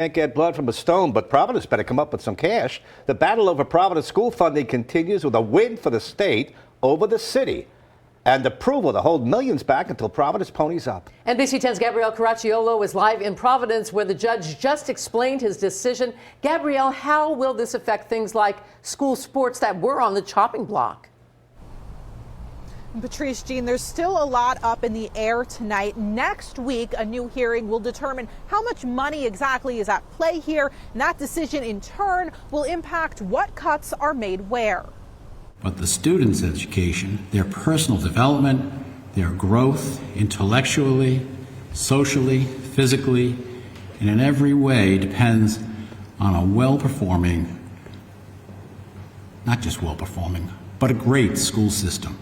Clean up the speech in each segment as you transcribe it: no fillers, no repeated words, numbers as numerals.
Can't get blood from a stone, but Providence better come up with some cash. The battle over Providence school funding continues with a win for the state over the city and approval to hold millions back until Providence ponies up. NBC 10's Gabrielle Caracciolo is live in Providence, where the judge just explained his decision. Gabrielle, how will this affect things like school sports that were on the chopping block? Patrice, Jean, there's still a lot up in the air tonight. Next week, a new hearing will determine how much money exactly is at play here, and that decision in turn will impact what cuts are made where. But the students' education, their personal development, their growth intellectually, socially, physically, and in every way depends on a well-performing, not just well-performing, but a great school system.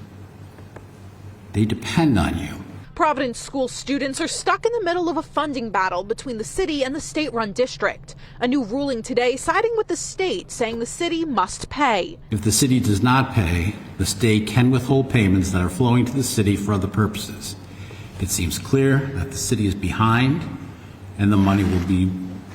They depend on you. Providence school students are stuck in the middle of a funding battle between the city and the state-run district. A new ruling today siding with the state, saying the city must pay. If the city does not pay, the state can withhold payments that are flowing to the city for other purposes. It seems clear that the city is behind and the money will be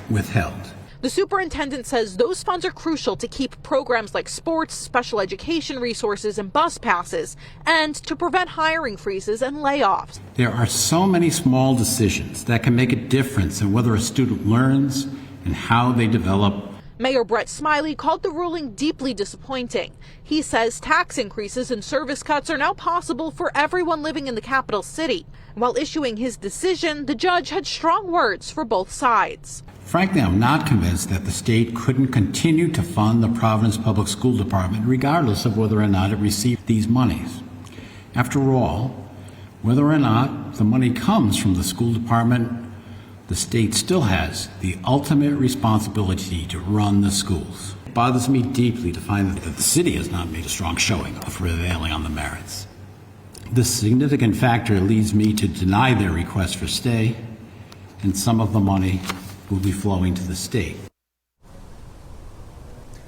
withheld. The superintendent says those funds are crucial to keep programs like sports, special education resources, and bus passes, and to prevent hiring freezes and layoffs. There are so many small decisions that can make a difference in whether a student learns and how they develop. Mayor Brett Smiley called the ruling deeply disappointing. He says tax increases and service cuts are now possible for everyone living in the capital city. While issuing his decision, the judge had strong words for both sides. Frankly, I'm not convinced that the state couldn't continue to fund the Providence Public School Department regardless of whether or not it received these monies. After all, whether or not the money comes from the school department, the state still has the ultimate responsibility to run the schools. It bothers me deeply to find that the city has not made a strong showing of prevailing on the merits. This significant factor leads me to deny their request for stay, and some of the money will be flowing to the state.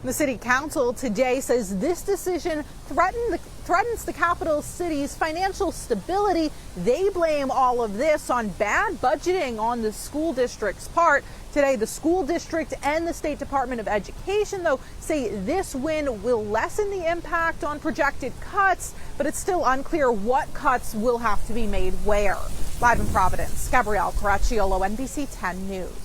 The city council today says this decision threatens the capital city's financial stability. They blame all of this on bad budgeting on the school district's part. Today, the school district and the State Department of Education, though, say this win will lessen the impact on projected cuts, but it's still unclear what cuts will have to be made where. Live in Providence, Gabrielle Caracciolo, NBC 10 News.